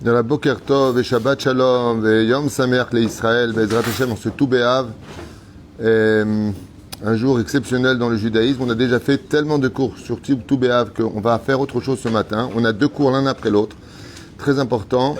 De la Boker Tov et Shabbat Shalom et Yom Sameach l'Israël, Bezrat Hashem, en ce Tou B'Av, un jour exceptionnel dans le judaïsme. On a déjà fait tellement de cours sur Tou B'Av qu'on va faire autre chose ce matin. On a deux cours l'un après l'autre, très importants.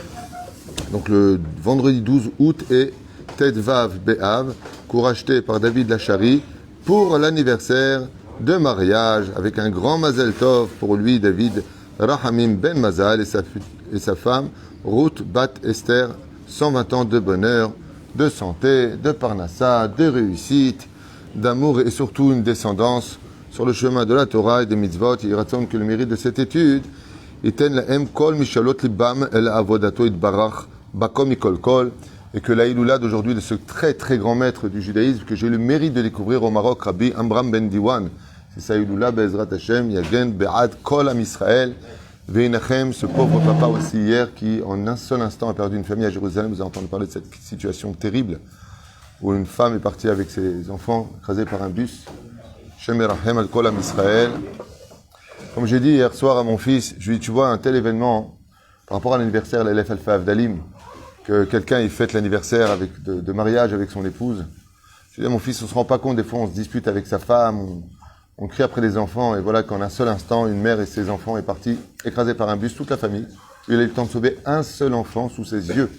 Donc le vendredi 12 août et Tet Vav B'Av, cours acheté par David Lachari pour l'anniversaire de mariage avec un grand Mazel Tov pour lui, David Rahamim Ben Mazal et sa femme Ruth Bat Esther, 120 ans de bonheur, de santé, de parnassa, de réussite, d'amour et surtout une descendance sur le chemin de la Torah et des mitzvot. Il raconte que le mérite de cette étude iten lahem kol mishalot libam el avodato itbarach bakom mikol kol, et que la Iloula d'aujourd'hui de ce très très grand maître du judaïsme que j'ai eu le mérite de découvrir au Maroc, Rabbi Amram Ben Diwan, c'est sa Iloula Be'ezrat Hashem yagen be'ad kol am Israël. Veinachem, ce pauvre papa aussi hier qui en un seul instant a perdu une famille à Jérusalem. Vous avez entendu parler de cette situation terrible où une femme est partie avec ses enfants écrasés par un bus. Shem Erachem al Kol Am Israël. Comme j'ai dit hier soir à mon fils, je lui ai dit, tu vois un tel événement par rapport à l'anniversaire l'Elef Alpha Avdalim, que quelqu'un il fête l'anniversaire avec de mariage avec son épouse. Je lui ai dit à mon fils, on se rend pas compte, des fois on se dispute avec sa femme, on crie après les enfants, et voilà qu'en un seul instant, une mère et ses enfants est partie, écrasée par un bus, toute la famille. Il a eu le temps de sauver un seul enfant sous ses yeux.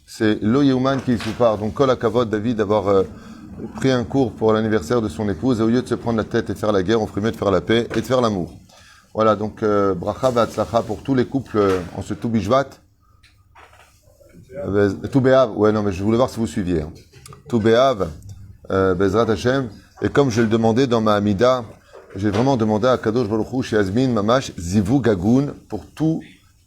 C'est Lo Yehuman qui se part. Donc, Kol HaKavod, David, d'avoir pris un cours pour l'anniversaire de son épouse, et au lieu de se prendre la tête et de faire la guerre, on ferait mieux de faire la paix et de faire l'amour. Voilà, donc, Bracha V'Atzlacha pour tous les couples en ce Tou Bishvat. Tou B'Av, ouais, non, mais je voulais voir si vous suiviez. Hein. Tou B'Av, Bezrat Hashem. Et comme je le demandais dans ma Hamida, j'ai vraiment demandé à Kadosh Baruch Hu, chez Azmin, Mamash, Zivu Gagoun, pour tous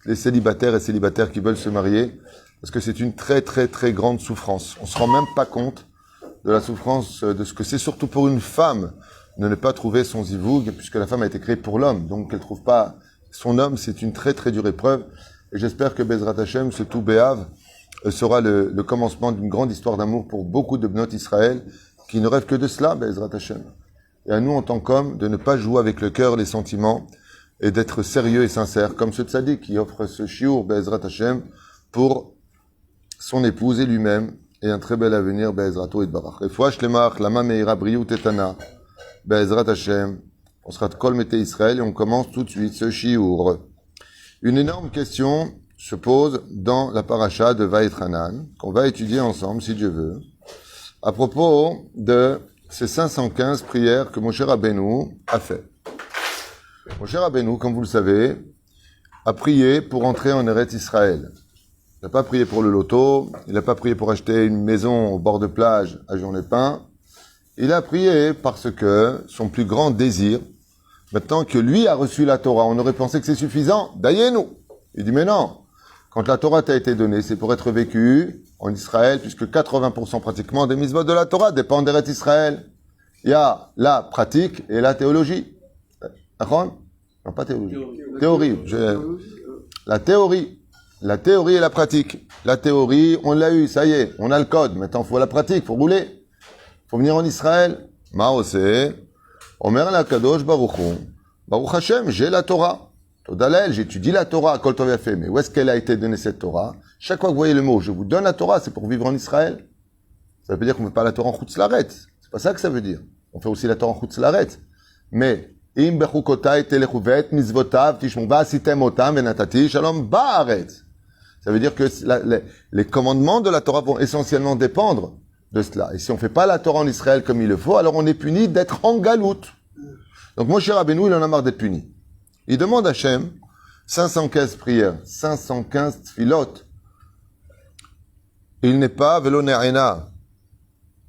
les célibataires et célibataires qui veulent se marier, parce que c'est une très très très grande souffrance. On se rend même pas compte de la souffrance, de ce que c'est, surtout pour une femme, de ne pas trouver son Zivoug, puisque la femme a été créée pour l'homme, donc qu'elle trouve pas son homme, c'est une très très dure épreuve. Et j'espère que Bezrat Hashem, ce Tou B'Av, sera le commencement d'une grande histoire d'amour pour beaucoup de Bnot Israël, qui ne rêvent que de cela, Be'ezrat Hashem. Et à nous, en tant qu'hommes, de ne pas jouer avec le cœur, les sentiments, et d'être sérieux et sincère, comme ce tzaddik qui offre ce shiur, Be'ezrat Hashem, pour son épouse et lui-même, et un très bel avenir, Be'ezrato et Barach. Refoua shlemach, lama meira briou tetana, Be'ezrat Hashem, on sera de kol mete Israël, et on commence tout de suite ce shiur. Une énorme question se pose dans la paracha de Vaïtranan, qu'on va étudier ensemble, si Dieu veut, à propos de ces 515 prières que Moshe Rabbeinu a fait. Moshe Rabbeinu, comme vous le savez, a prié pour entrer en Eretz Israël. Il n'a pas prié pour le loto, il n'a pas prié pour acheter une maison au bord de plage à Jean-les-Pins. Il a prié parce que son plus grand désir, maintenant que lui a reçu la Torah, on aurait pensé que c'est suffisant, daïez-nous. Il dit mais non, quand la Torah t'a été donnée, c'est pour être vécue en Israël, puisque 80% pratiquement des mitzvot de la Torah dépendent d'Eretz Israël. Il y a la pratique et la théologie. Non, pas théologie. Théorie. La théorie. La théorie et la pratique. La théorie, on l'a eu, ça y est, on a le code. Maintenant, il faut la pratique, il faut rouler. Il faut venir en Israël. Maosé, Omer la Kadosh Baruch Hu. Baruch Hashem, j'ai la Torah. Todalel, j'étudie la Torah, Kol Tov Yafeh. Mais où est-ce qu'elle a été donnée cette Torah? Chaque fois que vous voyez le mot, je vous donne la Torah, c'est pour vivre en Israël. Ça veut pas dire qu'on ne fait pas la Torah en Chutz Laaretz. C'est pas ça que ça veut dire. On fait aussi la Torah en Chutz Laaretz. Mais, im bechukotai telechu ve'et mizvotav tishmu va'asitem otam ve'natati shalom ba'aretz. Ça veut dire que les commandements de la Torah vont essentiellement dépendre de cela. Et si on ne fait pas la Torah en Israël comme il le faut, alors on est puni d'être en galoute. Donc Moshe Rabbeinu, il en a marre d'être puni. Il demande à Hachem 515 prières, 515 tfilot. Il n'est pas velo ne'ena.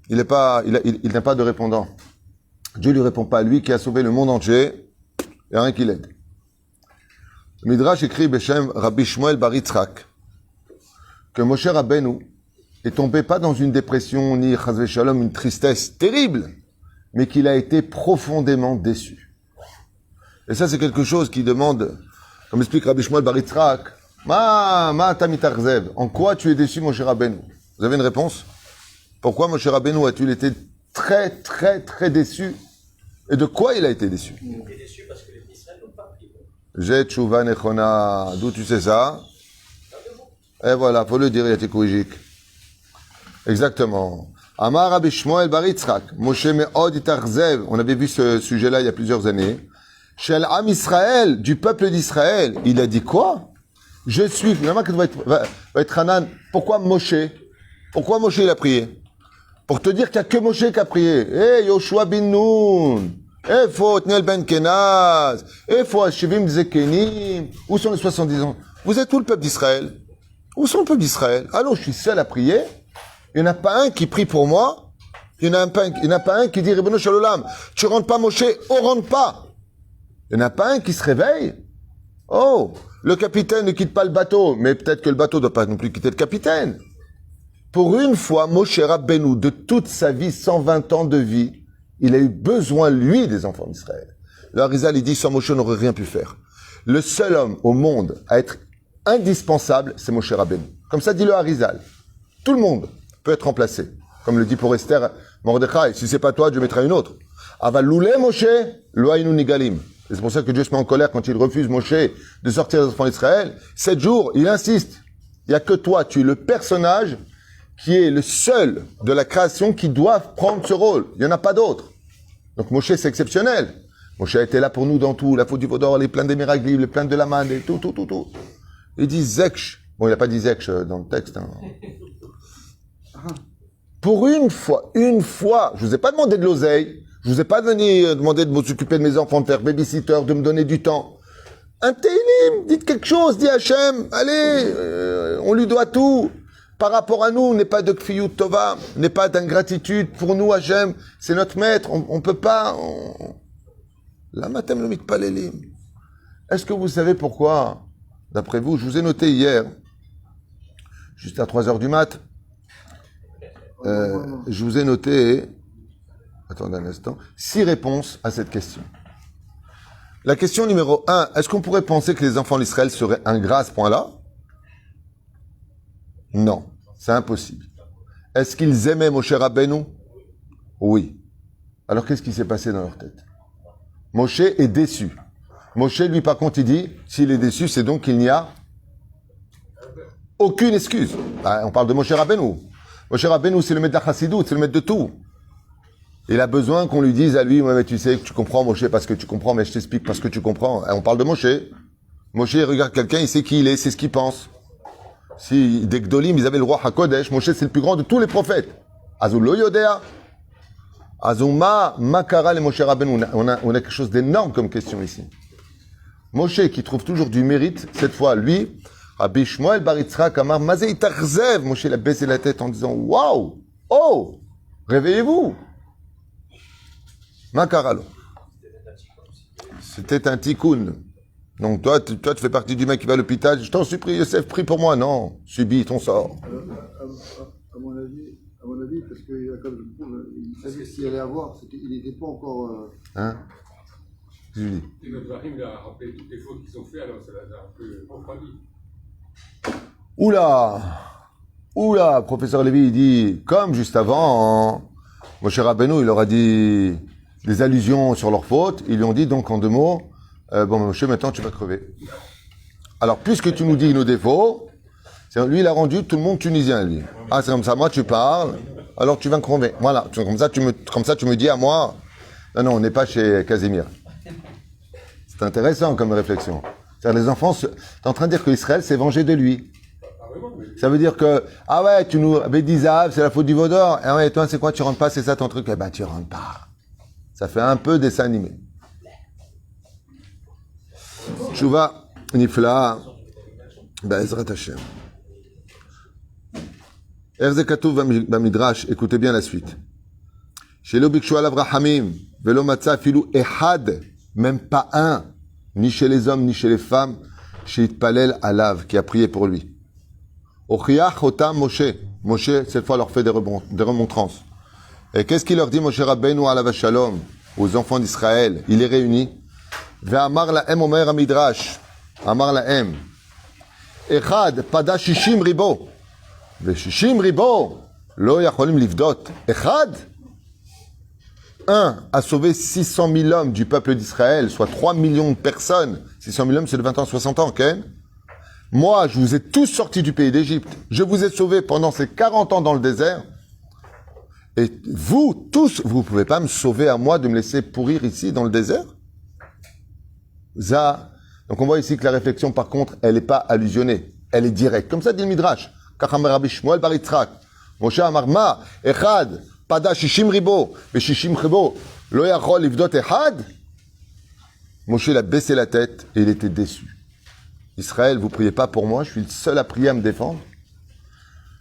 Il n'a pas de répondant. Dieu lui répond pas. Lui qui a sauvé le monde entier, il n'y a rien qui l'aide. Midrash écrit Beshem Rabbi Shmuel bar Yitzchak que Moshe Rabbeinu est tombé pas dans une dépression ni chas v'shalom, une tristesse terrible, mais qu'il a été profondément déçu. Et ça, c'est quelque chose qui demande, comme explique Rabbi Shmuel bar Yitzchak, Ma tamitarzev. En quoi tu es déçu, Moshe Rabbeinu? Vous avez une réponse? Pourquoi Moshe Rabbeinu a-t-il été très, très, très déçu? Et de quoi il a été déçu? Il est déçu parce que les Israël n'ont pas pris. J'ai tchouva nechona. D'où tu sais ça? Et voilà, faut le dire, il a été corrigé. Exactement. Amar Rabbi Shmuel bar Yitzchak, Moshe me'od itarzev. On avait vu ce sujet-là il y a plusieurs années. Shel Am Israël, du peuple d'Israël. Il a dit quoi? Je suis, finalement, que va être Hanan. Pourquoi Moshe? Pourquoi Moshe il a prié? Pour te dire qu'il n'y a que Moshe qui a prié. Eh, Yoshua bin Nun. Eh, faut Otniel ben Kenaz. Eh, faut Ashivim Zekenim. Où sont les 70 ans? Vous êtes où le peuple d'Israël? Où sont le peuple d'Israël? Allô, je suis seul à prier. Il n'y en a pas un qui prie pour moi. Il n'y en a pas un qui dit, Ribono Shel Olam, tu rentres pas Moshe, on rentre pas. Il n'y en a pas un qui se réveille. Oh, le capitaine ne quitte pas le bateau, mais peut-être que le bateau ne doit pas non plus quitter le capitaine. Pour une fois, Moshe Rabbeinu, de toute sa vie, 120 ans de vie, il a eu besoin, lui, des enfants d'Israël. Le Harizal, il dit, sans Moshe, on n'aurait rien pu faire. Le seul homme au monde à être indispensable, c'est Moshe Rabbeinu. Comme ça dit le Harizal. Tout le monde peut être remplacé. Comme le dit pour Esther Mordechai, si c'est pas toi, Dieu mettra une autre. Aval loulé Moshe, lo haynu nigalim. Et c'est pour ça que Dieu se met en colère quand il refuse Moshe de sortir des enfants d'Israël. 7 jours, il insiste. Il n'y a que toi, tu es le personnage qui est le seul de la création qui doit prendre ce rôle. Il n'y en a pas d'autre. Donc Moshe, c'est exceptionnel. Moshe a été là pour nous dans tout. La faute du Vaudor, les plaintes des miracles, les plaintes de la manne, et tout. Il dit Zeksh. Bon, il n'a pas dit Zeksh dans le texte. Hein. Pour une fois, je vous ai pas demandé de l'oseille. Je vous ai pas demandé de m'occuper de mes enfants, de faire babysitter, de me donner du temps. Un télim, dites quelque chose, dit Hachem. Allez, on lui doit tout. Par rapport à nous, n'est pas de kfiyut tova, n'est pas d'ingratitude. Pour nous, Hachem, c'est notre maître. On peut pas... La matem le mitpalelim. Est-ce que vous savez pourquoi, d'après vous, je vous ai noté hier, juste à 3h du mat', je vous ai noté, attendez un instant, 6 réponses à cette question. La question numéro 1, est-ce qu'on pourrait penser que les enfants d'Israël seraient ingrats à ce point-là? Non, c'est impossible. Est-ce qu'ils aimaient Moshe Rabbeinu? Oui. Alors qu'est-ce qui s'est passé dans leur tête? Moshe est déçu. Moshe, lui, par contre, il dit, s'il est déçu, c'est donc qu'il n'y a aucune excuse. On parle de Moshe Rabbeinu. Moshe Rabbeinu, c'est le maître de la Chassidut, c'est le maître de tout. Il a besoin qu'on lui dise à lui, ouais, mais tu sais que tu comprends Moshe parce que tu comprends, mais je t'explique parce que tu comprends. On parle de Moshe. Moshe, il regarde quelqu'un, il sait qui il est, c'est ce qu'il pense. Si des Gdolim, ils avaient le roi HaKodesh, Moshe, c'est le plus grand de tous les prophètes. Azul lo yodea. Azuma makara le Moshe Rabbeinu. On a quelque chose d'énorme comme question ici. Moshe, qui trouve toujours du mérite, cette fois, lui, Rabbi Shmuel bar Yitzchak amar mazé itarzev. Moshe, il a baissé la tête en disant, waouh, oh, réveillez-vous. Makaralo. C'était un tikkun. Donc toi, tu fais partie du mec qui va à l'hôpital. Je t'en supplie, Yosef, prie pour moi. Non, subis ton sort. À mon avis, parce que comme il savait s'il allait avoir, il n'était pas encore. Hein? Je lui dis. Et notre Rahim il a rappelé toutes les fautes qu'ils ont fait, alors ça l'a un peu refroidi. Oula, professeur Lévy, il dit, comme juste avant, Moshe Rabbeinu, il leur a dit des allusions sur leurs fautes. Ils lui ont dit donc en 2 mots, bon Moshe, maintenant tu vas crever. Alors, puisque tu nous dis nos défauts, lui, il a rendu tout le monde tunisien, lui. Ah, c'est comme ça, moi tu parles, alors tu vas crever. Voilà, comme ça tu me dis à moi, non, on n'est pas chez Casimir. C'est intéressant comme réflexion. C'est-à-dire, les enfants, t'es en train de dire que Israël s'est vengé de lui. Ça veut dire que, ah ouais, tu nous avais dit Zahav, c'est la faute du Vaudor. Ah ouais, toi, c'est quoi, tu rentres pas, c'est ça ton truc? Eh ben, tu rentres pas. Ça fait un peu dessin animé. Tshuva nifla, Be'ezrat Hashem. Erze katuv bamidrash, écoutez bien la suite. Shelo bikshu alav rahamim, velo matza filu ehad, même pas un, ni chez les hommes, ni chez les femmes, chez Itpalel alav, qui a prié pour lui. Ochiach otam Moshe. Moshe, cette fois, leur fait des remontrances. Et qu'est-ce qu'il leur dit, Moshe Rabbeinu alav shalom, aux enfants d'Israël? Il les réunit. Ve'amar lahem omer amidrash. Amar lahem. Echad pada shishim ribo. Ve'shishim ribo. Lo yacholim livdot. Echad. Un a sauvé 600 000 hommes du peuple d'Israël, soit 3 millions de personnes. 600 000 hommes, c'est de 20 ans, 60 ans, ok? Moi, je vous ai tous sortis du pays d'Égypte. Je vous ai sauvés pendant ces 40 ans dans le désert. Et vous, tous, vous ne pouvez pas me sauver à moi de me laisser pourrir ici dans le désert? Ça. Donc on voit ici que la réflexion, par contre, elle n'est pas allusionnée. Elle est directe. Comme ça dit le Midrash. Kacham Rabbi Shmuel bar Yitzchak. Moshe amar ma, echad, pada shishim ribo, shishim ribo, lo yachol livdot echad. Moshe il a baissé la tête et il était déçu. Israël, vous priez pas pour moi, je suis le seul à prier à me défendre.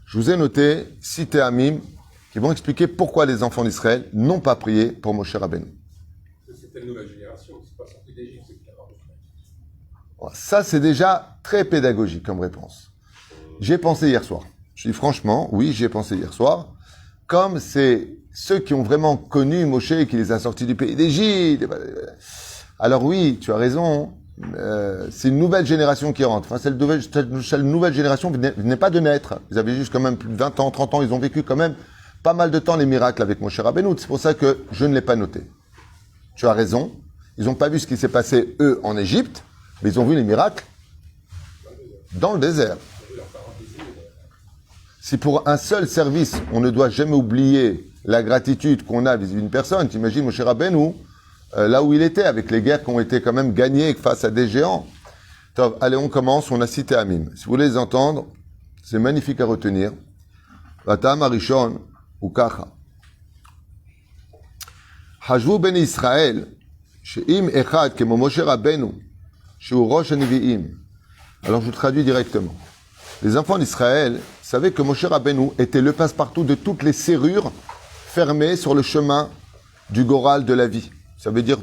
Je vous ai noté 6 théamim qui vont expliquer pourquoi les enfants d'Israël n'ont pas prié pour Moshe Rabbeinu. C'était une nouvelle génération, c'est pas sorti d'Égypte, c'est clair. Ça, c'est déjà très pédagogique comme réponse. J'y ai pensé hier soir. Je dis franchement, oui, j'y ai pensé hier soir. Comme c'est ceux qui ont vraiment connu Moshe et qui les a sortis du pays d'Égypte. Alors oui, tu as raison. C'est une nouvelle génération qui rentre. Enfin, cette nouvelle génération venait pas de naître. Ils avaient juste quand même plus de 20 ans, 30 ans. Ils ont vécu quand même pas mal de temps les miracles avec Moshe Rabbeinu. C'est pour ça que je ne l'ai pas noté. Tu as raison. Ils n'ont pas vu ce qui s'est passé, eux, en Égypte, mais ils ont vu les miracles dans le désert. Si pour un seul service, on ne doit jamais oublier la gratitude qu'on a vis-à-vis d'une personne, t'imagines Moshe Rabbeinu, là où il était, avec les guerres qui ont été quand même gagnées face à des géants. Top, allez, on commence, on a cité Amim. Si vous voulez les entendre, c'est magnifique à retenir. Vatam Arishon ou Kacha. Hajvu ben Israël, she'im echad kemo Moshe Rabbeinu, she'u rosh hanivi'im. Alors je vous traduis directement. Les enfants d'Israël savaient que Moshe Rabbeinu était le passe-partout de toutes les serrures fermées sur le chemin du Goral de la vie. Ça veut dire,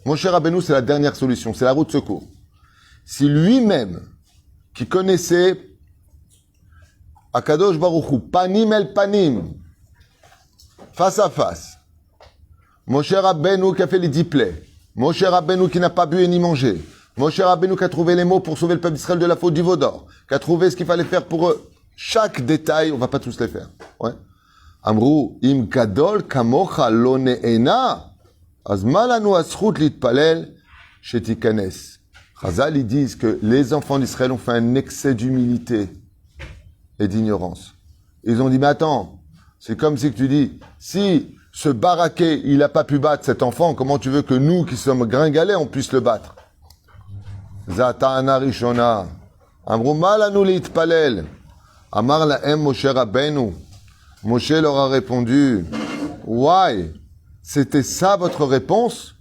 Moshe Rabbeinu, c'est la dernière solution, c'est la route de secours. Si lui-même, qui connaissait Akadosh Baruch Hu, panim el panim, face à face, Moshe Rabbeinu qui a fait les 10 plaies, Moshe Rabbeinu qui n'a pas bu et ni mangé, Moshe Rabbeinu qui a trouvé les mots pour sauver le peuple d'Israël de la faute du veau d'or, qui a trouvé ce qu'il fallait faire pour eux. Chaque détail, on va pas tous les faire. Ouais. Amrou, im gadol kamocha lo ne'ena. Az malanu azchut litpalel shetikanes. Chazal, ils disent que les enfants d'Israël ont fait un excès d'humilité et d'ignorance. Ils ont dit, mais attends, c'est comme si tu dis, si ce baraqué, il n'a pas pu battre cet enfant, comment tu veux que nous, qui sommes gringalets, on puisse le battre? Zata'ana rishona. Amrou malanu litpalel. Amar la'em Moshe Rabbeinu. Moshe leur a répondu, why? C'était ça votre réponse?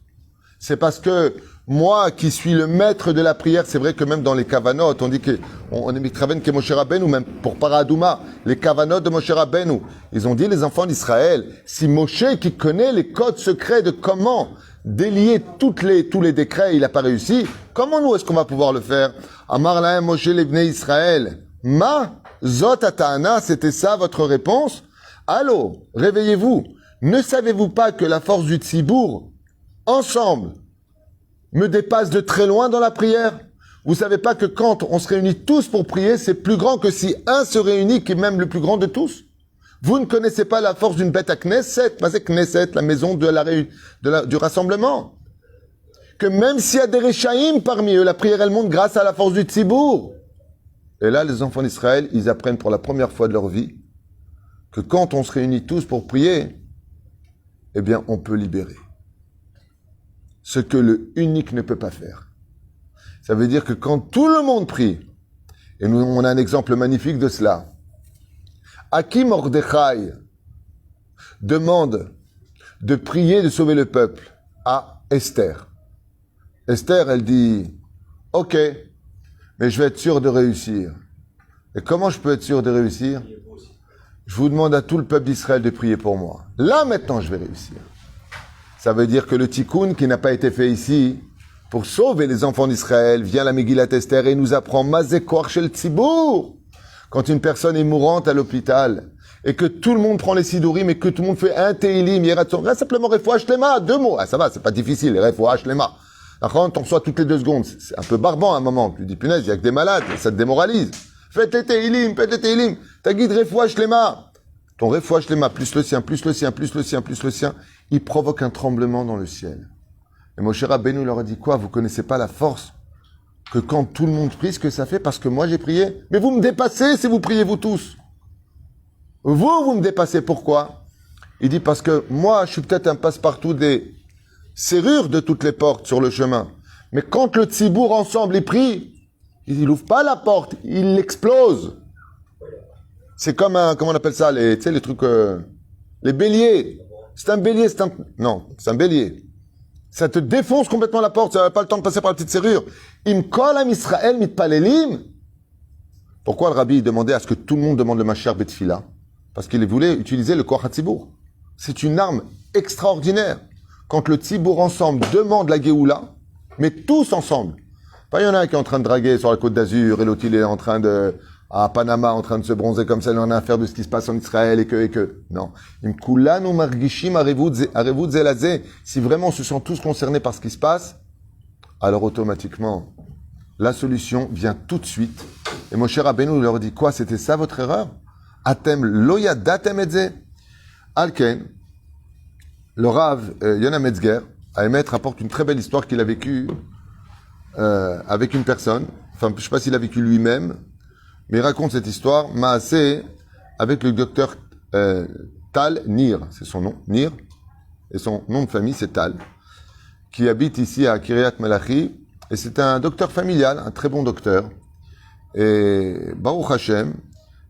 C'est parce que moi, qui suis le maître de la prière, c'est vrai que même dans les kavanot, on dit que, on est mitraven que Moshe Rabbeinu, même pour Paradouma, les kavanot de Moshe Rabbeinu, ils ont dit, les enfants d'Israël, si Moshe, qui connaît les codes secrets de comment délier tous les décrets, il n'a pas réussi, comment nous est-ce qu'on va pouvoir le faire? Amar lahem Moshe levnei Israël. Ma zot ata'ana, c'était ça votre réponse? Allô, réveillez-vous. Ne savez-vous pas que la force du tzibour, ensemble, me dépasse de très loin dans la prière? Vous savez pas que quand on se réunit tous pour prier, c'est plus grand que si un se réunit, qui est même le plus grand de tous? Vous ne connaissez pas la force d'une bête à Knesset, c'est Knesset, la maison du rassemblement. Que même s'il y a des Réchaïm parmi eux, la prière elle monte grâce à la force du tzibour. Et là, les enfants d'Israël, ils apprennent pour la première fois de leur vie que quand on se réunit tous pour prier, eh bien, on peut libérer. Ce que le unique ne peut pas faire. Ça veut dire que quand tout le monde prie, et nous, on a un exemple magnifique de cela, à qui Mordechai demande de prier, de sauver le peuple? À Esther. Esther, elle dit, ok, mais je vais être sûr de réussir. Et comment je peux être sûr de réussir? Je vous demande à tout le peuple d'Israël de prier pour moi. Là, maintenant, je vais réussir. Ça veut dire que le tikkun qui n'a pas été fait ici, pour sauver les enfants d'Israël, vient la Megillat Esther et nous apprend Mazekor shel Tzibour. Quand une personne est mourante à l'hôpital, et que tout le monde prend les sidourim, et que tout le monde fait un Teilim, Yeratzon, simplement Refoua Shlema, 2 mots. Ah, ça va, c'est pas difficile, Refoua Shlema. Quand on reçoit toutes les 2 secondes, c'est un peu barbant à un moment. Tu dis, punaise, il y a que des malades, ça te démoralise. Faites les Teilim, ta guide Refoua Shlema. Ton Refoua Shlema, plus le sien, plus le sien, plus le sien, plus le sien, il provoque un tremblement dans le ciel. Et Moshe Rabbeinu leur a dit quoi? Vous connaissez pas la force que quand tout le monde prie, ce que ça fait parce que moi j'ai prié. Mais vous me dépassez si vous priez vous tous. Vous me dépassez. Pourquoi? Il dit parce que moi, je suis peut-être un passe-partout des serrures de toutes les portes sur le chemin. Mais quand le tzibour ensemble, il prie, il n'ouvre pas la porte, il l'explose. C'est comme un, comment on appelle ça, tu sais, les trucs, les béliers. C'est un bélier, non, c'est un bélier. Ça te défonce complètement la porte, ça n'a pas le temps de passer par la petite serrure. Im kol am Israël mitpalelim. Pourquoi le rabbi demandait à ce que tout le monde demande le Mashiach Betfila? Parce qu'il voulait utiliser le Koach HaTzibour. C'est une arme extraordinaire. Quand le Tzibour ensemble demande la Géoula, mais tous ensemble. Pas il y en a un qui est en train de draguer sur la côte d'Azur et l'autre il est en train de, à Panama, en train de se bronzer comme ça, il en a affaire de ce qui se passe en Israël et que. Non. Si vraiment on se sent tous concernés par ce qui se passe, alors automatiquement, la solution vient tout de suite. Et Moshe Rabbeinu leur dit quoi? C'était ça votre erreur? Atem loya datem etze. Alken, le Rav Yona Metzger, à Emet, rapporte une très belle histoire qu'il a vécue avec une personne. Enfin, je ne sais pas s'il a vécu lui-même, mais il raconte cette histoire, Maaseh, avec le docteur Tal Nir, c'est son nom, Nir, et son nom de famille c'est Tal, qui habite ici à Kiryat Malachi, et c'est un docteur familial, un très bon docteur. Et Baruch Hashem,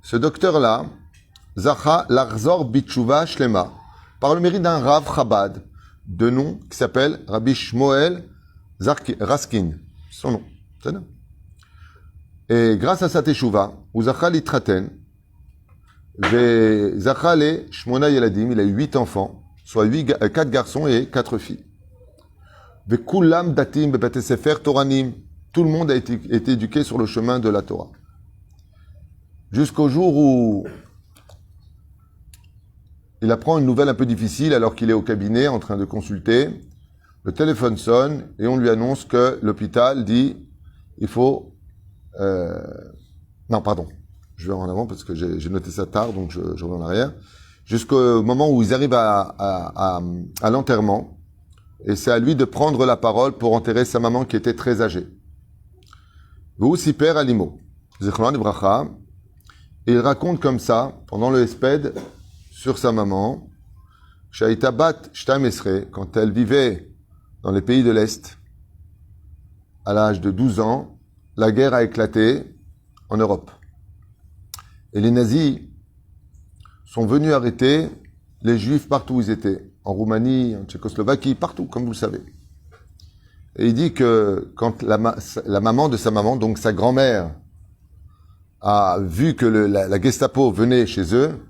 ce docteur-là, Zacha Larzor Bitshuva Shlema, par le mérite d'un Rav Chabad, de nom qui s'appelle Rabbi Shmuel Raskin, son nom, c'est ça. Et grâce à sa teshuva, Zacha Litraten, Zacha le Shmona Yeladim, il a eu 8 enfants, soit 4 garçons et 4 filles. Vekulam Datim Bebete Sefer Toranim, tout le monde a été éduqué sur le chemin de la Torah. Jusqu'au jour où il apprend une nouvelle un peu difficile alors qu'il est au cabinet en train de consulter. Le téléphone sonne et on lui annonce que l'hôpital dit il faut... Non, pardon. Je vais en avant parce que j'ai noté ça tard, donc je reviens en arrière. Jusqu'au moment où ils arrivent à l'enterrement. Et c'est à lui de prendre la parole pour enterrer sa maman qui était très âgée. Vous siper alimo. Zichron Ibracha. Et il raconte comme ça, pendant le Hesped, sur sa maman, Shaita Bat Shtam Esre, quand elle vivait dans les pays de l'Est, à l'âge de 12 ans, la guerre a éclaté en Europe. Et les nazis sont venus arrêter les juifs partout où ils étaient, en Roumanie, en Tchécoslovaquie, partout, comme vous le savez. Et il dit que quand la maman de sa maman, donc sa grand-mère, a vu que la Gestapo venait chez eux,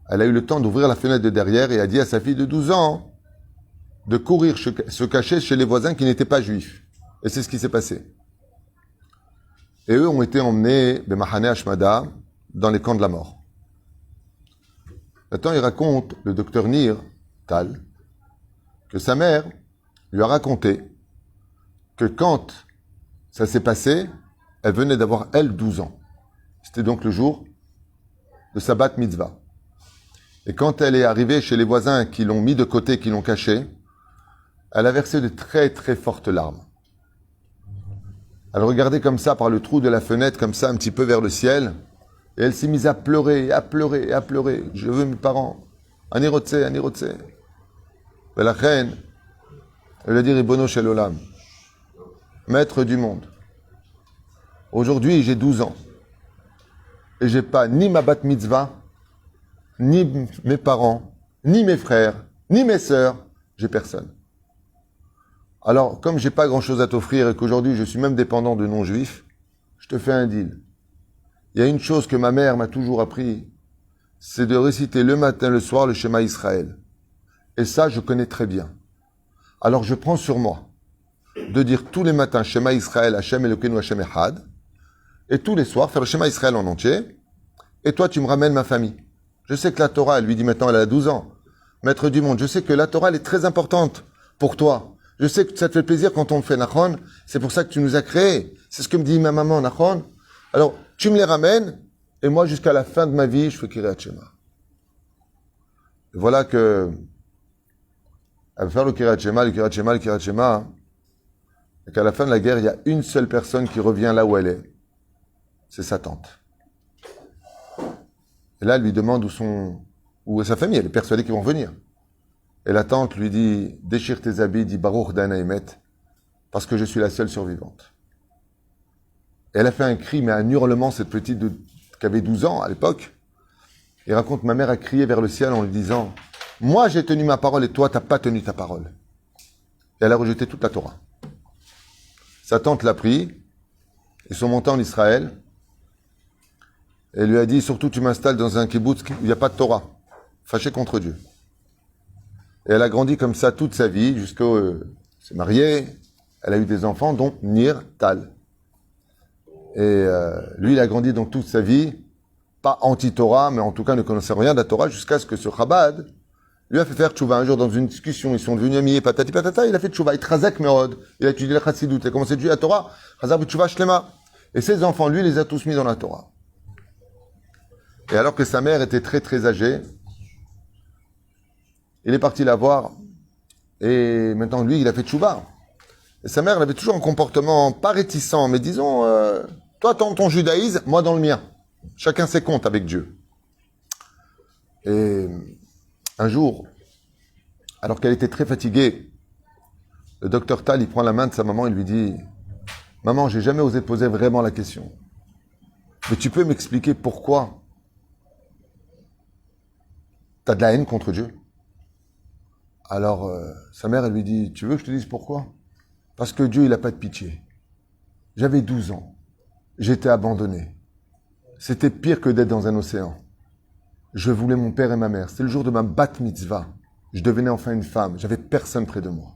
elle a eu le temps d'ouvrir la fenêtre de derrière et a dit à sa fille de 12 ans de courir se cacher chez les voisins qui n'étaient pas juifs. Et c'est ce qui s'est passé. Et eux ont été emmenés, Bemahane Hashmada, dans les camps de la mort. Maintenant, il raconte, le docteur Nir, Tal, que sa mère lui a raconté que quand ça s'est passé, elle venait d'avoir, elle, 12 ans. C'était donc le jour de sa bat mitzvah. Et quand elle est arrivée chez les voisins qui l'ont mis de côté, qui l'ont caché, elle a versé de très très fortes larmes. Elle regardait comme ça par le trou de la fenêtre, comme ça un petit peu vers le ciel, et elle s'est mise à pleurer, à pleurer, à pleurer. Je veux mes parents. Ani rotse, ani rotse. Et la reine, elle a dit Ribono shel olam, maître du monde. Aujourd'hui, j'ai 12 ans. Et j'ai pas ni ma bat mitzvah, ni mes parents, ni mes frères, ni mes sœurs, j'ai personne. Alors, comme j'ai pas grand chose à t'offrir et qu'aujourd'hui je suis même dépendant de non-juifs, je te fais un deal. Il y a une chose que ma mère m'a toujours appris, c'est de réciter le matin, le soir, le Shema Israël. Et ça, je connais très bien. Alors, je prends sur moi de dire tous les matins Shema Israël, Hashem Elokeinu Hashem Echad, et tous les soirs faire le Shema Israël en entier, et toi, tu me ramènes ma famille. Je sais que la Torah, elle lui dit maintenant, elle a 12 ans, maître du monde, je sais que la Torah, elle est très importante pour toi. Je sais que ça te fait plaisir quand on le fait, Nachon, c'est pour ça que tu nous as créés. C'est ce que me dit ma maman, Nachon. Alors, tu me les ramènes, et moi, jusqu'à la fin de ma vie, je fais Kiryat Shema. Et voilà que, elle va faire le Kiryat Shema, le Kiryat Shema, le Kiryat Shema. et qu'à la fin de la guerre, il y a une seule personne qui revient là où elle est. C'est sa tante. Et là, elle lui demande où est sa famille. Elle est persuadée qu'ils vont venir. Et la tante lui dit, déchire tes habits, dit Baruch Dana Emet, parce que je suis la seule survivante. Et elle a fait un cri, mais un hurlement, cette petite qui avait 12 ans à l'époque. Il raconte, ma mère a crié vers le ciel en lui disant, moi j'ai tenu ma parole et toi t'as pas tenu ta parole. Et elle a rejeté toute la Torah. Sa tante l'a pris, ils sont montés en Israël, et elle lui a dit, surtout tu m'installes dans un kibbutz où il n'y a pas de Torah, fâché contre Dieu. Et elle a grandi comme ça toute sa vie, s'est mariée, elle a eu des enfants, dont Nir Tal. Et lui, il a grandi donc toute sa vie, pas anti-Torah, mais en tout cas ne connaissait rien de la Torah, jusqu'à ce que ce Chabad lui a fait faire tchouva. Un jour, dans une discussion, ils sont devenus amis, patati patata, il a fait tchouva, il trazak merod, il a étudié la Chassidut, il a commencé à étudier la Torah, Chazar b'tchouva shlema. Et ses enfants, lui, les a tous mis dans la Torah. Et alors que sa mère était très très âgée, il est parti la voir, et maintenant, lui, il a fait tchouva. Et sa mère, elle avait toujours un comportement pas réticent, mais disons, toi dans ton judaïsme, moi dans le mien. Chacun ses comptes avec Dieu. Et un jour, alors qu'elle était très fatiguée, le docteur Tal, il prend la main de sa maman et lui dit, maman, j'ai jamais osé poser vraiment la question. Mais tu peux m'expliquer pourquoi tu as de la haine contre Dieu? Alors, sa mère, elle lui dit, tu veux que je te dise pourquoi? Parce que Dieu, il n'a pas de pitié. J'avais 12 ans. J'étais abandonné. C'était pire que d'être dans un océan. Je voulais mon père et ma mère. C'était le jour de ma bat mitzvah. Je devenais enfin une femme. J'avais personne près de moi.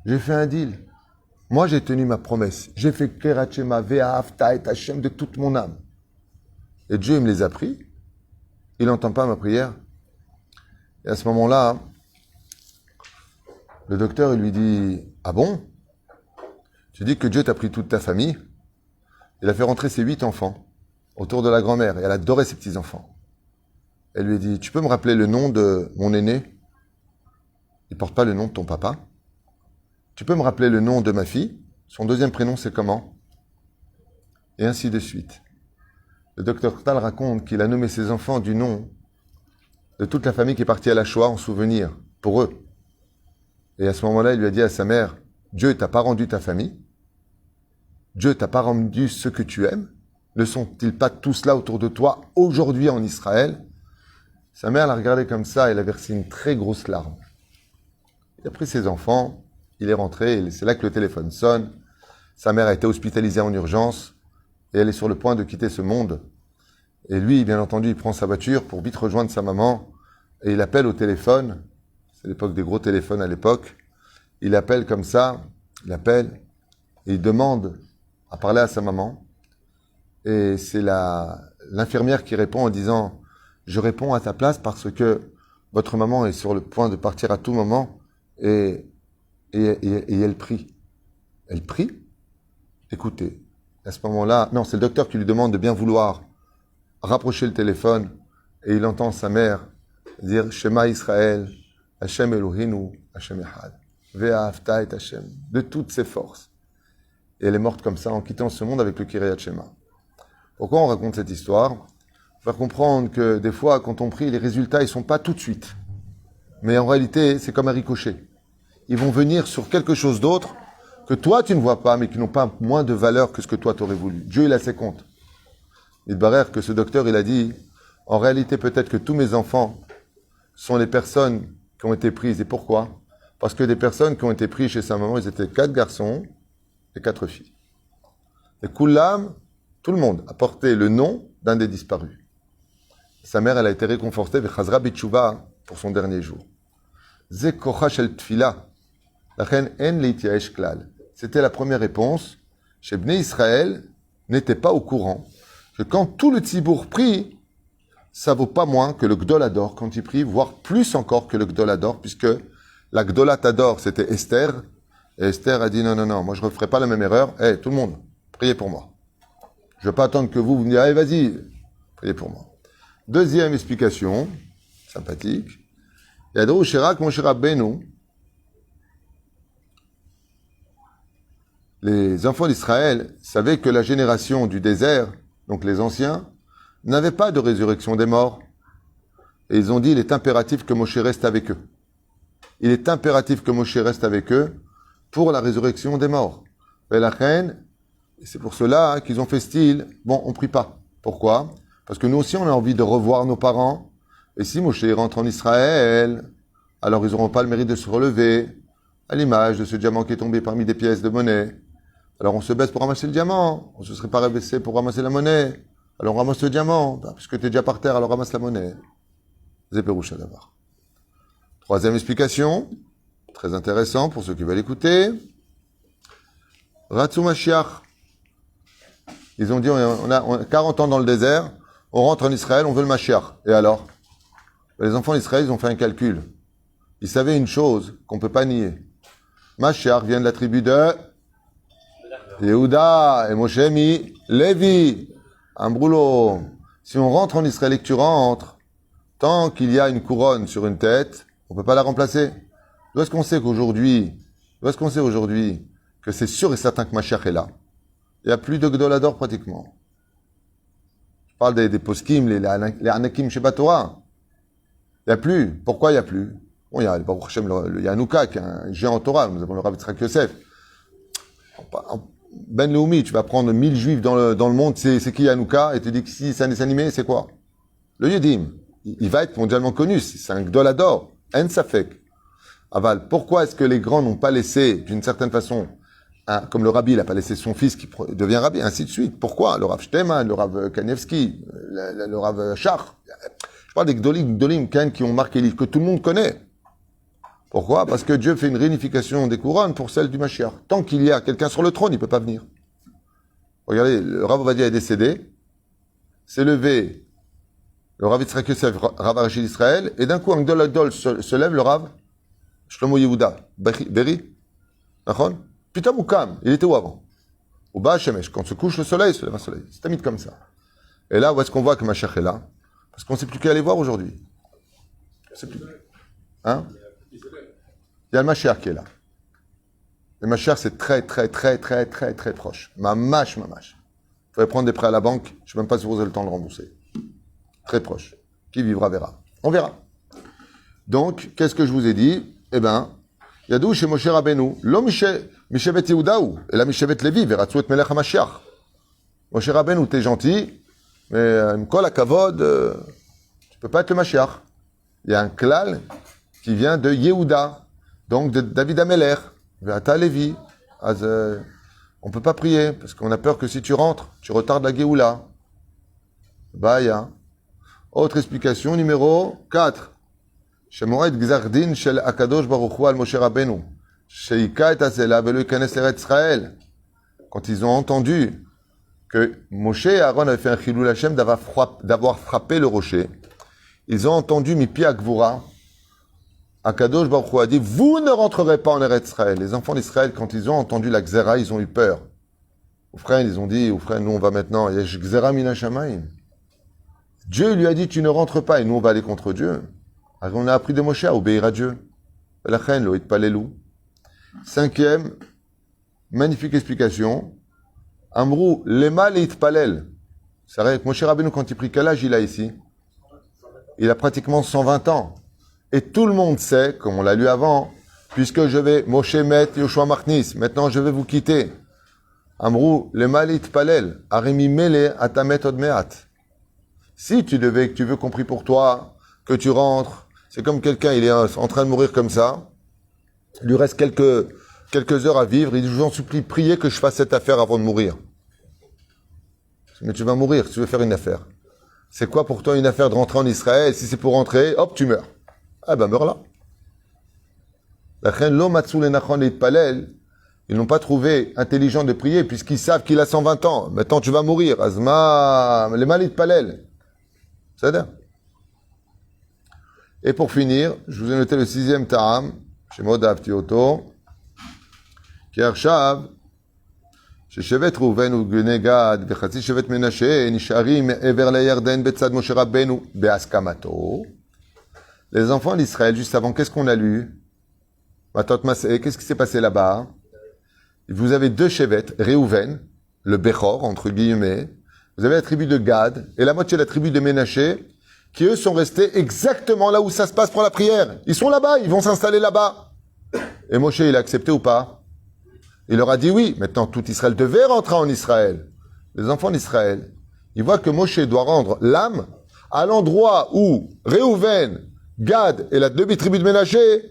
J'ai fait un deal. Moi, j'ai tenu ma promesse. J'ai fait Kerat Shema, Ve'ahavta et Hashem de toute mon âme. Et Dieu, il me les a pris. Il n'entend pas ma prière. Et à ce moment-là, le docteur, il lui dit, ah bon? Tu dis que Dieu t'a pris toute ta famille? Il a fait rentrer ses 8 enfants autour de la grand-mère et elle adorait ses petits-enfants. Elle lui a dit, tu peux me rappeler le nom de mon aîné? Il ne porte pas le nom de ton papa. Tu peux me rappeler le nom de ma fille? Son deuxième prénom, c'est comment? Et ainsi de suite. Le docteur Tal raconte qu'il a nommé ses enfants du nom de toute la famille qui est partie à la Shoah en souvenir, pour eux. Et à ce moment-là, il lui a dit à sa mère, Dieu t'a pas rendu ta famille? Dieu t'a pas rendu ce que tu aimes? Ne sont-ils pas tous là autour de toi, aujourd'hui en Israël? Sa mère l'a regardé comme ça, elle a versé une très grosse larme. Il a pris ses enfants, il est rentré, et c'est là que le téléphone sonne. Sa mère a été hospitalisée en urgence, et elle est sur le point de quitter ce monde. Et lui, bien entendu, il prend sa voiture pour vite rejoindre sa maman, et il appelle au téléphone. C'est l'époque des gros téléphones à l'époque. Il appelle comme ça, il appelle, et il demande à parler à sa maman. Et c'est l'infirmière qui répond en disant, je réponds à ta place parce que votre maman est sur le point de partir à tout moment, et elle prie. Elle prie? Écoutez, à ce moment-là, non, c'est le docteur qui lui demande de bien vouloir rapprocher le téléphone, et il entend sa mère dire, Shema Israël, Hashem Elohinu, Hashem Echad. Ve'ahavta et Hashem. De toutes ses forces. Et elle est morte comme ça, en quittant ce monde avec le Kiryat Shema. Pourquoi on raconte cette histoire? Pour faire comprendre que des fois, quand on prie, les résultats, ils sont pas tout de suite. Mais en réalité, c'est comme un ricochet. Ils vont venir sur quelque chose d'autre que toi, tu ne vois pas, mais qui n'ont pas moins de valeur que ce que toi, tu aurais voulu. Dieu, il a ses comptes. Il paraît que ce docteur, il a dit, en réalité, peut-être que tous mes enfants sont les personnes qui ont été prises. Et pourquoi? Parce que des personnes qui ont été prises chez sa maman, ils étaient 4 garçons et 4 filles. Et Koulam, tout le monde a porté le nom d'un des disparus. Sa mère, elle a été réconfortée de Chazra B'Tshuva pour son dernier jour. Ze kocha shel tfila, lachen en leitiaesh klal. C'était la première réponse. Chez Bnei Israël n'était pas au courant que quand tout le tzibour prie, ça vaut pas moins que le Gdol Hador quand il prie, voire plus encore que le Gdol Hador, puisque la Gdolat Hador, c'était Esther, et Esther a dit non, moi je ne referai pas la même erreur. Tout le monde, priez pour moi. Je ne vais pas attendre que vous me disiez, allez, vas-y, priez pour moi. Deuxième explication, sympathique. Yadrou Shirak Moshe Rabbeinu, les enfants d'Israël savaient que la génération du désert, donc les anciens, n'avait pas de résurrection des morts. Et ils ont dit, il est impératif que Moshe reste avec eux. Il est impératif que Moshe reste avec eux pour la résurrection des morts. Et la reine, c'est pour cela qu'ils ont fait style, bon, on prie pas. Pourquoi? Parce que nous aussi, on a envie de revoir nos parents. Et si Moshe rentre en Israël, alors ils n'auront pas le mérite de se relever, à l'image de ce diamant qui est tombé parmi des pièces de monnaie. Alors on se baisse pour ramasser le diamant, on ne se serait pas rabaissé pour ramasser la monnaie. Alors on ramasse le diamant, puisque tu es déjà par terre, alors ramasse la monnaie. Zéperoucha d'abord. Troisième explication, très intéressant pour ceux qui veulent écouter. Ratsu Mashiach. Ils ont dit, on a 40 ans dans le désert, on rentre en Israël, on veut le Mashiach. Et alors? Les enfants d'Israël, ils ont fait un calcul. Ils savaient une chose qu'on ne peut pas nier. Mashiach vient de la tribu de Yehuda et Moshe mi Lévi. Un brûlot. Si on rentre en Israël et que tu rentres, tant qu'il y a une couronne sur une tête, on ne peut pas la remplacer. D'où est-ce qu'on sait qu'aujourd'hui que c'est sûr et certain que Mashiach est là? Il n'y a plus de Gdolador pratiquement. Je parle des poskim, les anakim Sheba Torah. Il n'y a plus. Pourquoi il n'y a plus? Bon, il y a le Hanouka, qui est un géant en Torah. Nous avons le Rav Yitzhak Yosef. Ben Leumi, tu vas prendre 1000 juifs dans le monde, c'est qui Hanouka? Et tu dis que si c'est un dessin animé, c'est quoi? Le Yedim. Il va être mondialement connu. C'est un Gdolador. En Safek. Aval. Pourquoi est-ce que les grands n'ont pas laissé, d'une certaine façon, comme le Rabbi, il n'a pas laissé son fils qui devient Rabbi, ainsi de suite. Pourquoi? Le Rav Shteman, le Rav Kanievski, le Rav Shach. Je parle des Gdolim qui ont marqué l'île, que tout le monde connaît. Pourquoi? Parce que Dieu fait une réunification des couronnes pour celle du Mashiach. Tant qu'il y a quelqu'un sur le trône, il ne peut pas venir. Regardez, le Rav Ovadia est décédé, s'est levé le Rav Yitzhak Yosef, Rav Arashi d'Israël, et d'un coup, un Gdol Adol se lève, le Rav Shlomo Yehuda, Beri, Nachon? Putain, Moukam, il était où avant? Au bas Shemesh, quand se couche le soleil, se lève un soleil. C'est mis comme ça. Et là, où est-ce qu'on voit que Mashiach est là? Parce qu'on ne sait plus qui aller voir aujourd'hui. On ne sait plus. Hein? Il y a le Mashiach qui est là. Le Mashiach, c'est très proche. Mamash. Il faudrait prendre des prêts à la banque. Je ne sais même pas si vous avez le temps de rembourser. Très proche. Qui vivra verra. On verra. Donc, qu'est-ce que je vous ai dit? Eh bien, Yadou chez Moshe Rabbeinu. Lo Mishevet Yehudaou. Et la Mishevet Lévi. Veratzu et Melech HaMashiach. Moshe Rabbeinu, t'es gentil. Mais, M'kol HaKavod, tu peux pas être le Mashiach. Il y a un klal qui vient de Yehuda. Donc, de David Ameler. Veata Lévi. On peut pas prier. Parce qu'on a peur que si tu rentres, tu retardes la Géoula. Baya. Autre explication, numéro 4. Shemoed Gzardin shel Akadosh Baruch Hu al Moshe Rabbeinu. Sheika et Azela velo yikanes l'Eretz Israël. Quand ils ont entendu que Moshe et Aaron avaient fait un chilul Hashem d'avoir frappé le rocher, ils ont entendu Mipi Akvura. Akadosh Baruch Hu a dit, vous ne rentrerez pas en Eretz Israël. Les enfants d'Israël, quand ils ont entendu la Gzera, ils ont eu peur. Aux frères, ils ont dit, nous on va maintenant, Yesh Gzera min Hashamayim. Dieu lui a dit, tu ne rentres pas, et nous on va aller contre Dieu. Alors on a appris de Moshe à obéir à Dieu. La reine, lo itpalelu. Cinquième, magnifique explication. Amrou, lema le itpalel. C'est vrai que Moshe Rabbeinu, quand il prie, quel âge il a ici? Il a pratiquement 120 ans. Et tout le monde sait, comme on l'a lu avant, puisque je vais, Moshe met Yoshua Machnis, maintenant je vais vous quitter. Amrou, lema le itpalel. Arimi mele atamet odmeat. Si tu veux qu'on prie pour toi, que tu rentres, c'est comme quelqu'un, il est en train de mourir comme ça, il lui reste quelques heures à vivre, il dit, je vous en supplie, priez que je fasse cette affaire avant de mourir. Mais tu vas mourir si tu veux faire une affaire. C'est quoi pour toi une affaire de rentrer en Israël? Si c'est pour rentrer, hop, tu meurs. Ah ben, meurs là. La reine Lomatsu le Nachon et Palel, ils n'ont pas trouvé intelligent de prier puisqu'ils savent qu'il a 120 ans. Maintenant, tu vas mourir. Azma, les malit Palel. C'est-à-dire. Et pour finir, je vous ai noté le 6e Ta'am, chez Modav Tioto, qui est Arshav, chez Shevet Rouven ou Gunegad, Bechatzi Shevet Menashe, Nisharim, Ever le Yarden, Betzad Moshe Rabbeinu, Beaskamato. Les enfants d'Israël, juste avant, qu'est-ce qu'on a lu? Matot Masé, qu'est-ce qui s'est passé là-bas? vous avez deux chevettes, Réhouven, le Bechor, entre guillemets, vous avez la tribu de Gad et la moitié de la tribu de Ménaché, qui eux sont restés exactement là où ça se passe pour la prière. Ils sont là-bas, ils vont s'installer là-bas. Et Moshe, il a accepté ou pas? Il leur a dit oui. Maintenant, tout Israël devait rentrer en Israël. Les enfants d'Israël, ils voient que Moshe doit rendre l'âme à l'endroit où Réhouven, Gad et la demi-tribu de Ménaché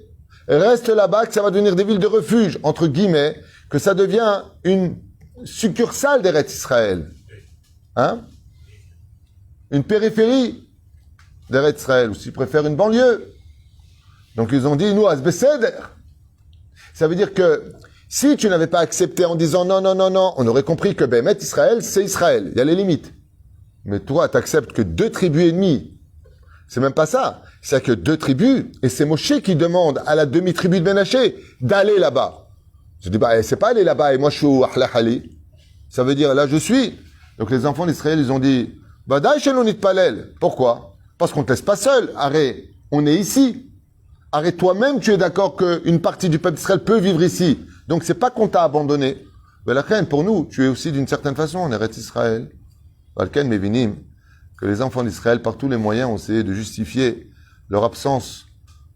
restent là-bas, que ça va devenir des villes de refuge, entre guillemets, que ça devient une succursale d'Eretz Israël. Hein? Une périphérie d'Eretz Israël, ou s'ils préfèrent une banlieue. Donc ils ont dit, nous, Asbeseder. Ça veut dire que si tu n'avais pas accepté en disant non, non, non, non, on aurait compris que Bémet Israël, c'est Israël. Il y a les limites. Mais toi, tu acceptes que 2 tribus et demie. C'est même pas ça. C'est que 2 tribus, et c'est Moshe qui demande à la demi-tribu de Ménaché d'aller là-bas. Je dis, bah, c'est pas aller là-bas, et moi je suis au Ahlahali. Ça veut dire, là je suis. Donc les enfants d'Israël, ils ont dit, bah, Daïchelonit Palel. Pourquoi? Parce qu'on te laisse pas seul. Arrête, on est ici. Arrête, toi-même, tu es d'accord qu'une partie du peuple d'Israël peut vivre ici. Donc c'est pas qu'on t'a abandonné. Mais la reine, pour nous, tu es aussi d'une certaine façon, on est Israël. Valken Mevinim, que les enfants d'Israël, par tous les moyens, ont essayé de justifier leur absence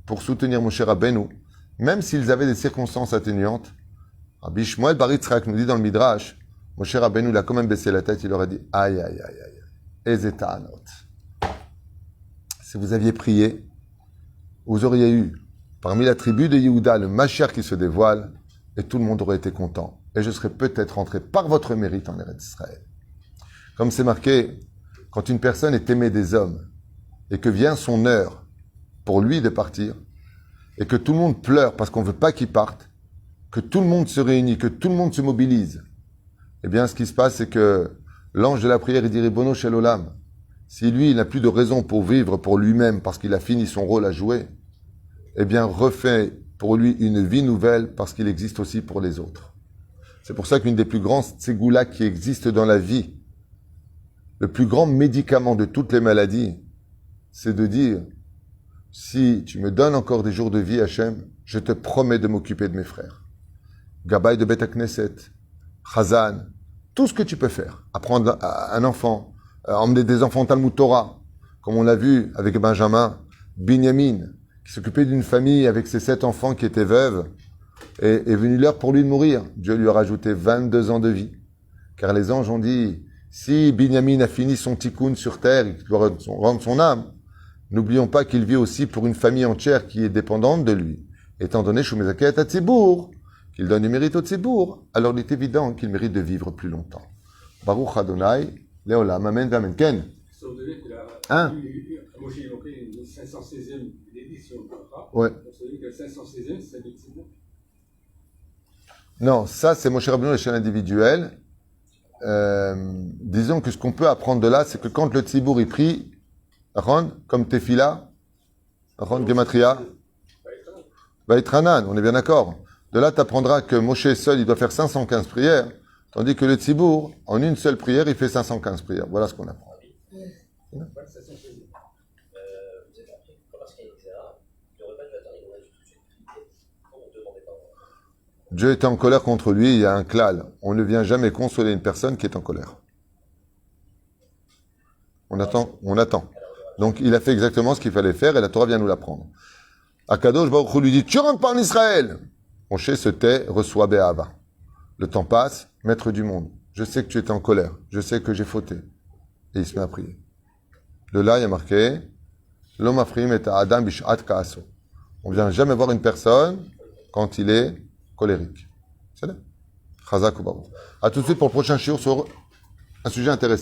pour soutenir Moshe Rabbeinu, même s'ils avaient des circonstances atténuantes. Rabbi Shmuel Bar Yitzchak nous dit dans le Midrash, Moshe Rabbeinu, il a quand même baissé la tête, il leur a dit, aïe, aïe, aïe, aïe, ezeta anot. Si vous aviez prié, vous auriez eu, parmi la tribu de Yehuda, le Mashiach qui se dévoile, et tout le monde aurait été content. Et je serais peut-être rentré par votre mérite en Eretz Israël. Comme c'est marqué, quand une personne est aimée des hommes, et que vient son heure pour lui de partir, et que tout le monde pleure parce qu'on ne veut pas qu'il parte, que tout le monde se réunit, que tout le monde se mobilise, eh bien, ce qui se passe, c'est que l'ange de la prière, il dit Ribono Shel Olam. Si lui, il n'a plus de raison pour vivre pour lui-même, parce qu'il a fini son rôle à jouer, eh bien, refait pour lui une vie nouvelle, parce qu'il existe aussi pour les autres. C'est pour ça qu'une des plus grandes ségoulas qui existent dans la vie, le plus grand médicament de toutes les maladies, c'est de dire, si tu me donnes encore des jours de vie, Hachem, je te promets de m'occuper de mes frères. Gabay de Bet Knesset, Chazan, tout ce que tu peux faire. Apprendre à un enfant, emmener des enfants au Talmud Torah, comme on l'a vu avec Benjamin, Binyamin, qui s'occupait d'une famille avec ses 7 enfants qui étaient veuves, et est venu l'heure pour lui de mourir. Dieu lui a rajouté 22 ans de vie. Car les anges ont dit, si Binyamin a fini son tikkun sur terre, il doit rendre son âme, n'oublions pas qu'il vit aussi pour une famille entière qui est dépendante de lui. Étant donné Shumezaket à Tzibour, qu'il donne du mérite au Tzibour, alors il est évident qu'il mérite de vivre plus longtemps. Baruch Adonai, Leolam, Amen, Amen. Ken. Ça veut dire que la Hein? Moshe il a pris une 516e édition de contrat. Ouais. Ça veut dire que le 516e, c'est effectivement. Non, ça c'est Moshe Rabbeinu à l'échelle individuelle. Disons que ce qu'on peut apprendre de là, c'est que quand le Tzibour il prie, Ron, comme Tefila, Ron Gematria, Vaïtranan, on est bien d'accord. De là, tu apprendras que Moshe seul, il doit faire 515 prières, tandis que le Tzibour, en une seule prière, il fait 515 prières. Voilà ce qu'on apprend. Vous êtes appris parce qu'il y a une xéra, il n'aurait pas dû attendre, il aurait dû tout de suite prier. On ne demandait pas. Dieu était en colère contre lui, il y a un klal. On ne vient jamais consoler une personne qui est en colère. On attend, on attend. Donc il a fait exactement ce qu'il fallait faire et la Torah vient nous l'apprendre. Akadosh Baruch Hu lui dit, tu rentres pas en Israël. Moshe se tait, reçoit Béhava. Le temps passe, maître du monde. Je sais que tu étais en colère. Je sais que j'ai fauté. Et il se met à prier. De là, il y a marqué, l'homme afrim et adam bishat kaaso. On ne vient jamais voir une personne quand il est colérique. C'est là. Chazak ou baruch. À tout de suite pour le prochain shiur sur un sujet intéressant.